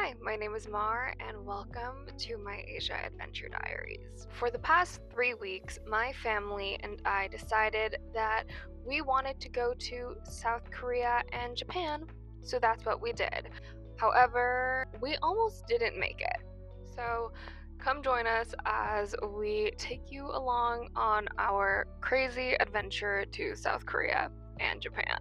Hi, my name is Mar, and welcome to my Asia Adventure Diaries. For the past 3 weeks, my family and I decided that we wanted to go to South Korea and Japan, so that's what we did. However, we almost didn't make it. So come join us as we take you along on our crazy adventure to South Korea and Japan.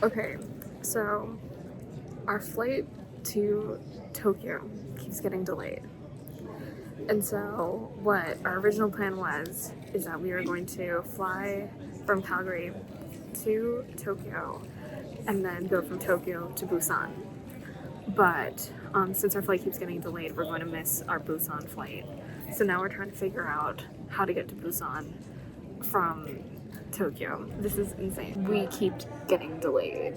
Okay, so our flight to Tokyo keeps getting delayed. And so, what our original plan was is that we were going to fly from Calgary to Tokyo and then go from Tokyo to Busan. But since our flight keeps getting delayed, we're going to miss our Busan flight. So now we're trying to figure out how to get to Busan from Tokyo. This is insane. We keep getting delayed.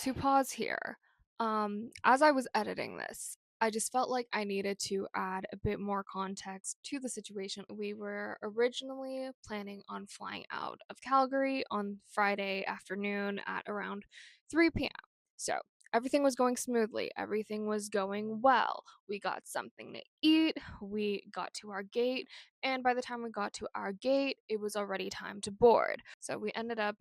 To pause here, as I was editing this, I just felt like I needed to add a bit more context to the situation. We were originally planning on flying out of Calgary on Friday afternoon at around 3 p.m. So everything was going smoothly, everything was going well. We got something to eat, we got to our gate, and by the time we got to our gate, it was already time to board. So we ended up,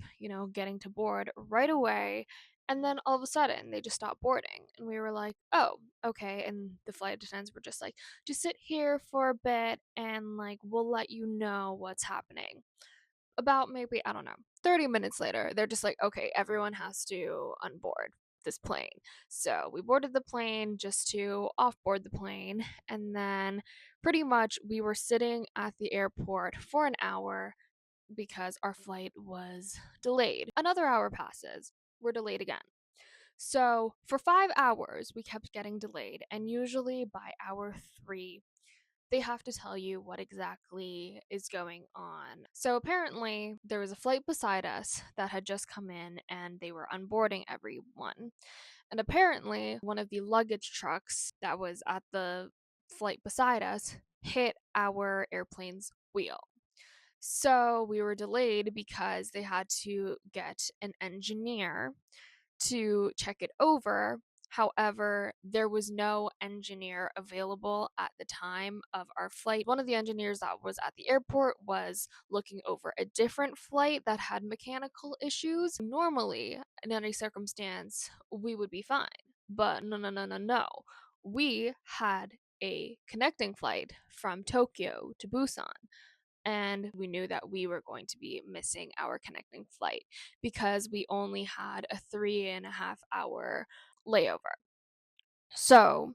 getting to board right away, and then all of a sudden, they just stopped boarding. And we were like, oh, okay. And the flight attendants were just like, just sit here for a bit and like, we'll let you know what's happening. About maybe, I don't know, 30 minutes later, they're just like, okay, everyone has to unboard this plane. So we boarded the plane just to offboard the plane. And then pretty much we were sitting at the airport for an hour because our flight was delayed. Another hour passes. We're delayed again. So for 5 hours, we kept getting delayed, and usually by hour 3, they have to tell you what exactly is going on. So apparently, there was a flight beside us that had just come in, and they were unboarding everyone. And apparently, one of the luggage trucks that was at the flight beside us hit our airplane's wheel. So we were delayed because they had to get an engineer to check it over. However, there was no engineer available at the time of our flight. One of the engineers that was at the airport was looking over a different flight that had mechanical issues. Normally, in any circumstance, we would be fine. But no, no, no, no, no. We had a connecting flight from Tokyo to Busan, and we knew that we were going to be missing our connecting flight because we only had a 3.5 hour layover. So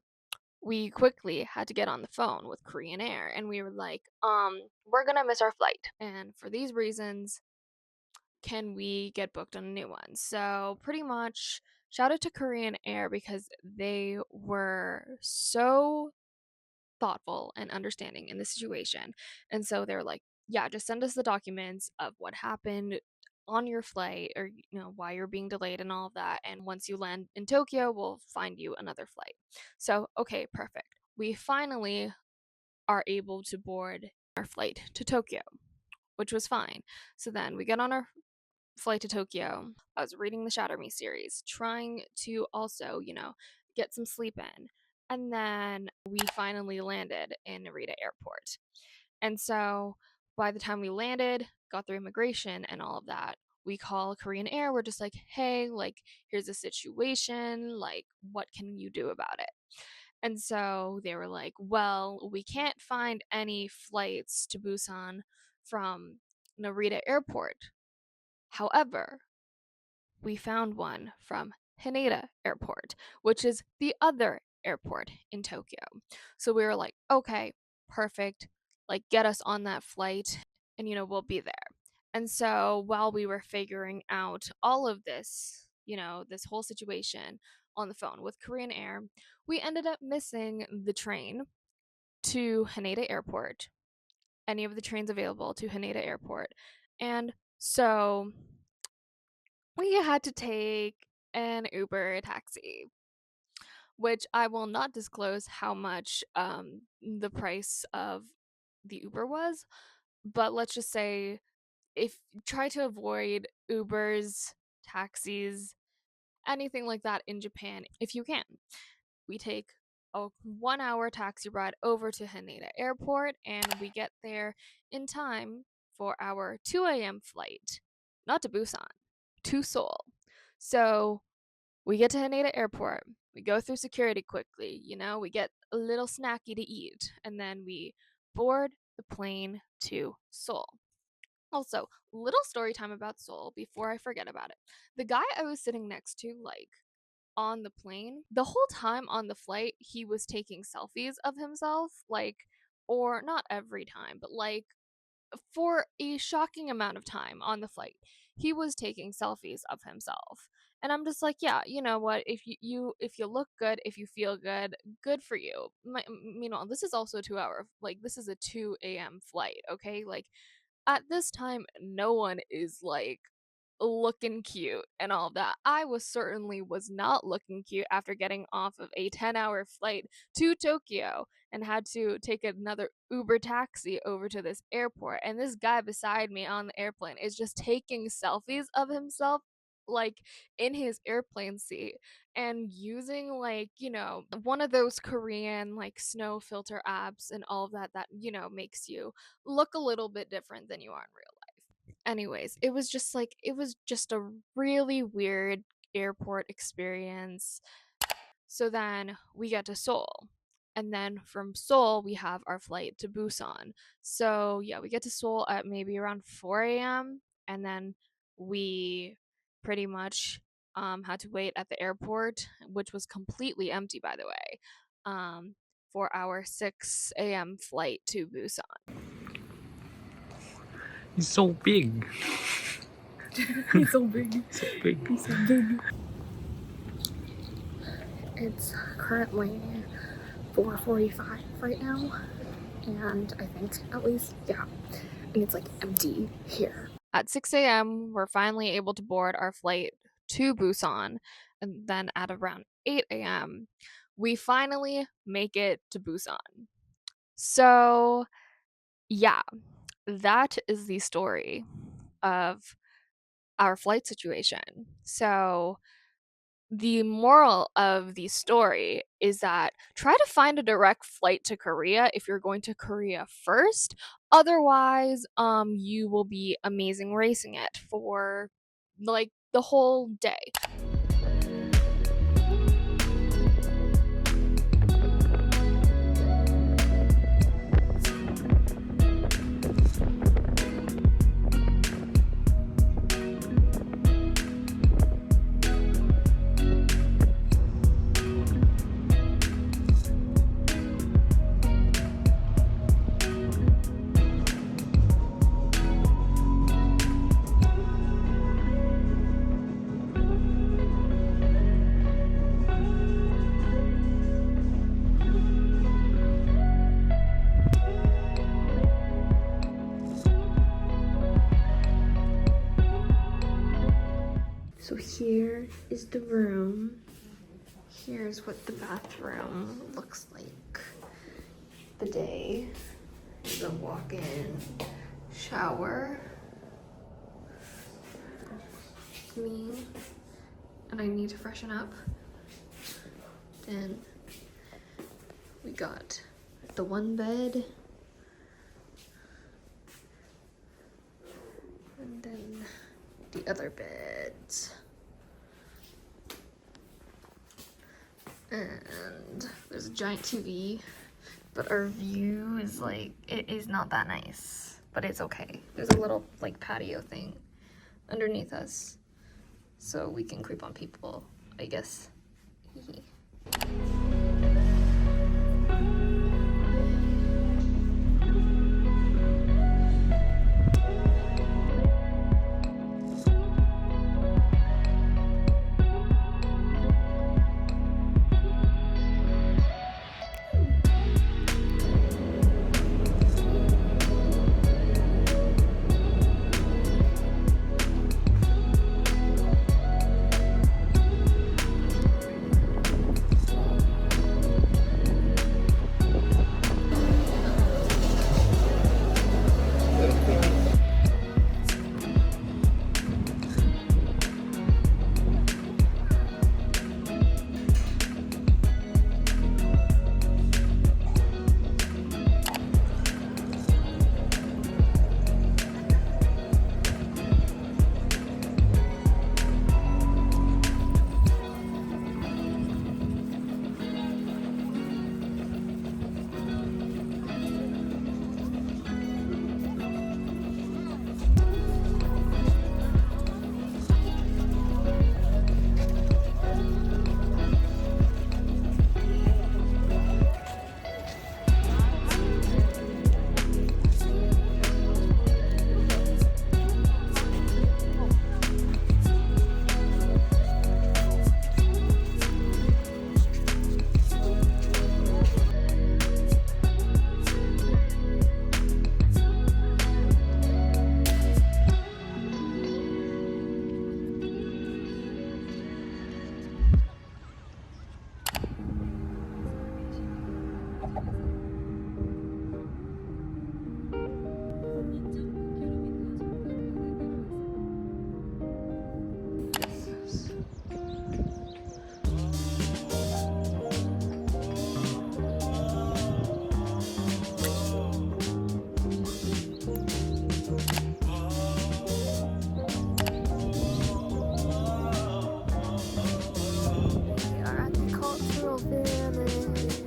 we quickly had to get on the phone with Korean Air, and we were like, we're gonna miss our flight. And for these reasons, can we get booked on a new one? So pretty much shout out to Korean Air because they were so thoughtful and understanding in the situation. And so they're like, yeah, just send us the documents of what happened on your flight, or why you're being delayed and all of that, and once you land in Tokyo, we'll find you another flight. So okay, perfect. We finally are able to board our flight to Tokyo, which was fine. So then we get on our flight to Tokyo. I was reading the Shatter Me series, trying to also, get some sleep in. And then we finally landed in Narita Airport. And so by the time we landed, got through immigration and all of that, we call Korean Air. We're just like, hey, like, here's the situation. Like, what can you do about it? And so they were like, well, we can't find any flights to Busan from Narita Airport. However, we found one from Haneda Airport, which is the other airport in Tokyo. So we were like, okay, perfect. Like, get us on that flight and, we'll be there. And so while we were figuring out all of this, this whole situation, on the phone with Korean Air. We ended up missing the train to Haneda Airport, any of the trains available to Haneda Airport. And so we had to take an Uber taxi, which I will not disclose how much the price of the Uber was, but let's just say if try to avoid Ubers, taxis, anything like that in Japan if you can. We take a 1 hour taxi ride over to Haneda Airport and we get there in time for our 2 a.m. flight, not to Busan, to Seoul. So we get to Haneda Airport. We go through security quickly, we get a little snacky to eat, and then we board the plane to Seoul. Also, little story time about Seoul before I forget about it. The guy I was sitting next to, on the plane, the whole time on the flight, he was taking selfies of himself, or not every time, but for a shocking amount of time on the flight, he was taking selfies of himself. And I'm just like, yeah, you know what? If you look good, if you feel good, good for you. Meanwhile, this is also 2 hour. This is a 2 a.m. flight. Okay, at this time, no one is looking cute and all that. I certainly was not looking cute after getting off of a 10-hour flight to Tokyo and had to take another Uber taxi over to this airport. And this guy beside me on the airplane is just taking selfies of himself in his airplane seat and using one of those Korean snow filter apps and all of that makes you look a little bit different than you are in real life. Anyways, it was just a really weird airport experience. So then we get to Seoul. And then from Seoul, we have our flight to Busan. So yeah, we get to Seoul at maybe around 4 a.m. And then we pretty much had to wait at the airport, which was completely empty, by the way, for our 6 a.m. flight to Busan. He's so big. He's so big. So big. He's so big. It's currently 4:45 right now, and I think and it's empty here. At 6 a.m., we're finally able to board our flight to Busan, and then at around 8 a.m., we finally make it to Busan. So, yeah, that is the story of our flight situation. So, the moral of the story is that try to find a direct flight to Korea if you're going to Korea first. Otherwise, you will be amazing racing it for the whole day. So here is the room. Here's what the bathroom looks like. Bidet. The walk-in shower. Me. And I need to freshen up. Then we got the one bed. And then the other beds. And there's a giant TV, but our view is it is not that nice, but it's okay. There's a little patio thing underneath us, so we can creep on people, I guess. We are at the cultural village.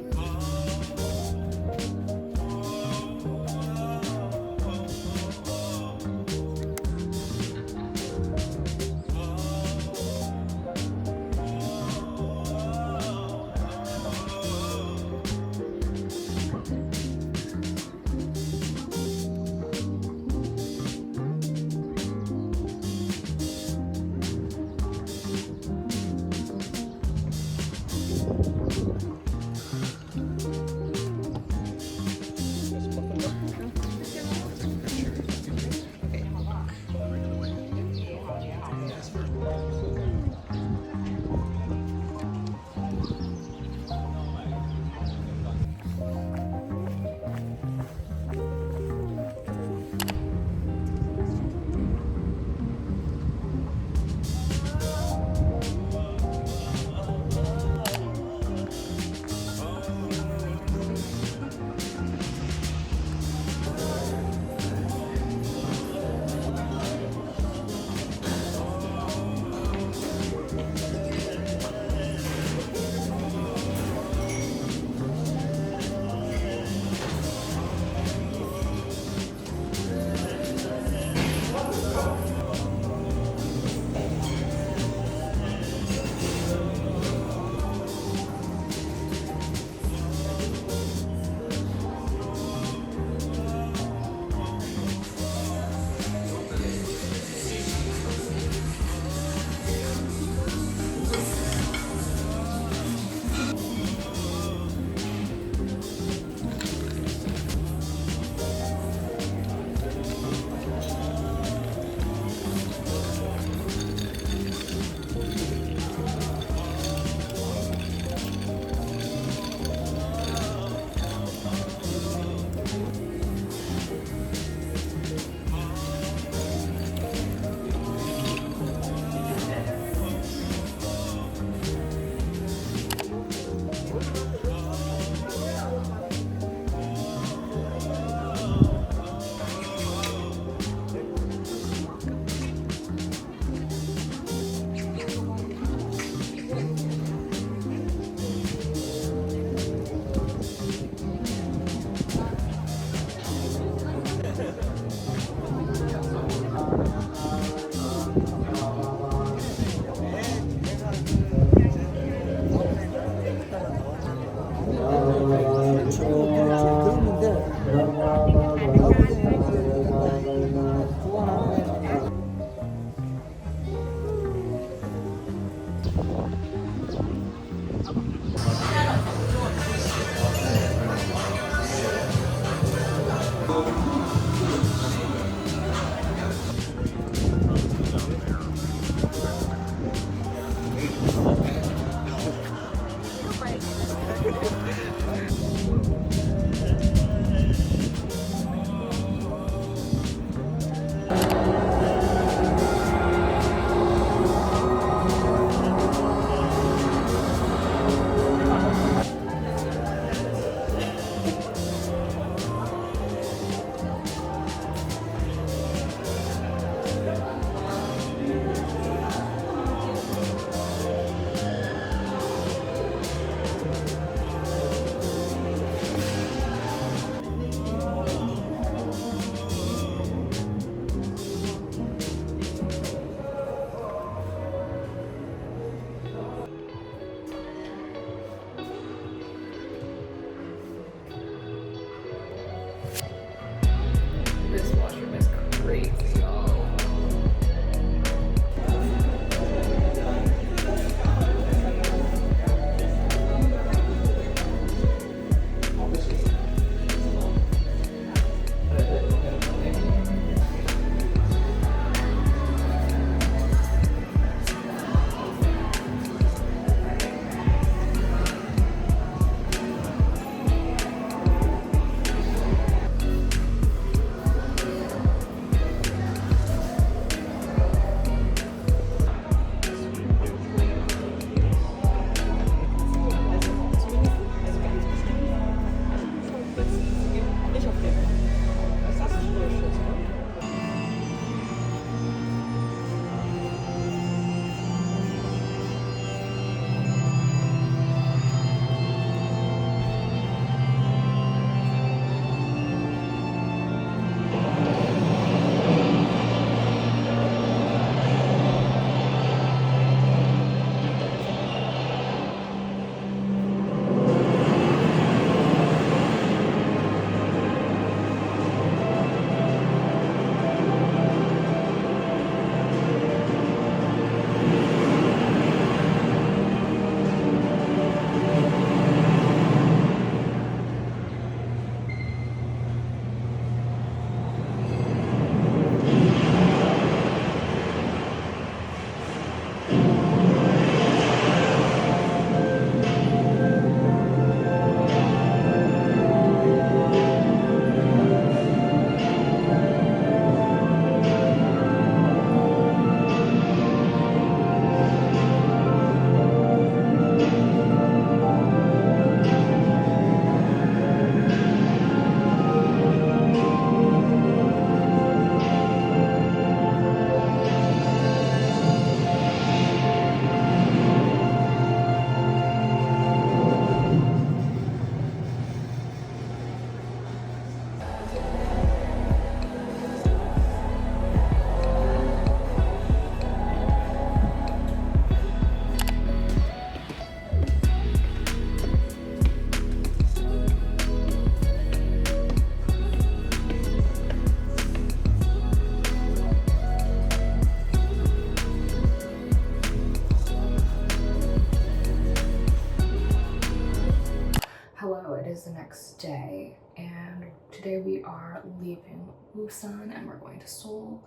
is the next day, and today we are leaving Busan and we're going to Seoul.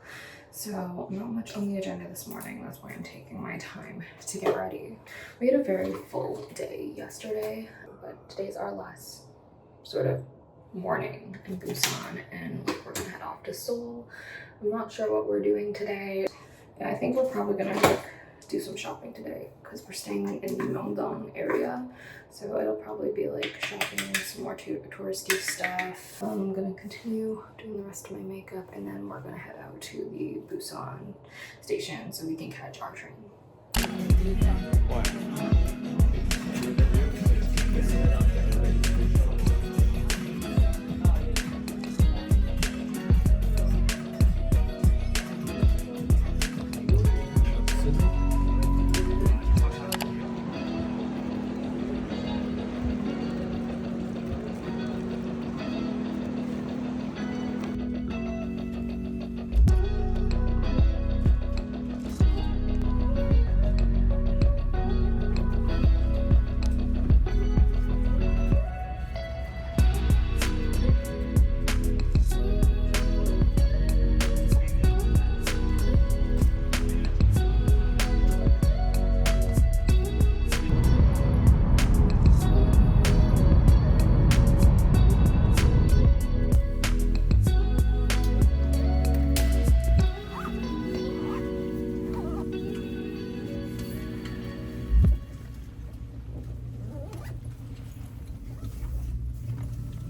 So not much on the agenda this morning. That's why I'm taking my time to get ready. We had a very full day yesterday, but today's our last sort of morning in Busan, and we're gonna head off to Seoul. I'm not sure what we're doing today. Yeah, I think we're probably gonna like do some shopping today because we're staying in the Myeongdong area, so it'll probably be like shopping, some more touristy stuff. I'm gonna continue doing the rest of my makeup, and then we're gonna head out to the Busan station so we can catch our train. What?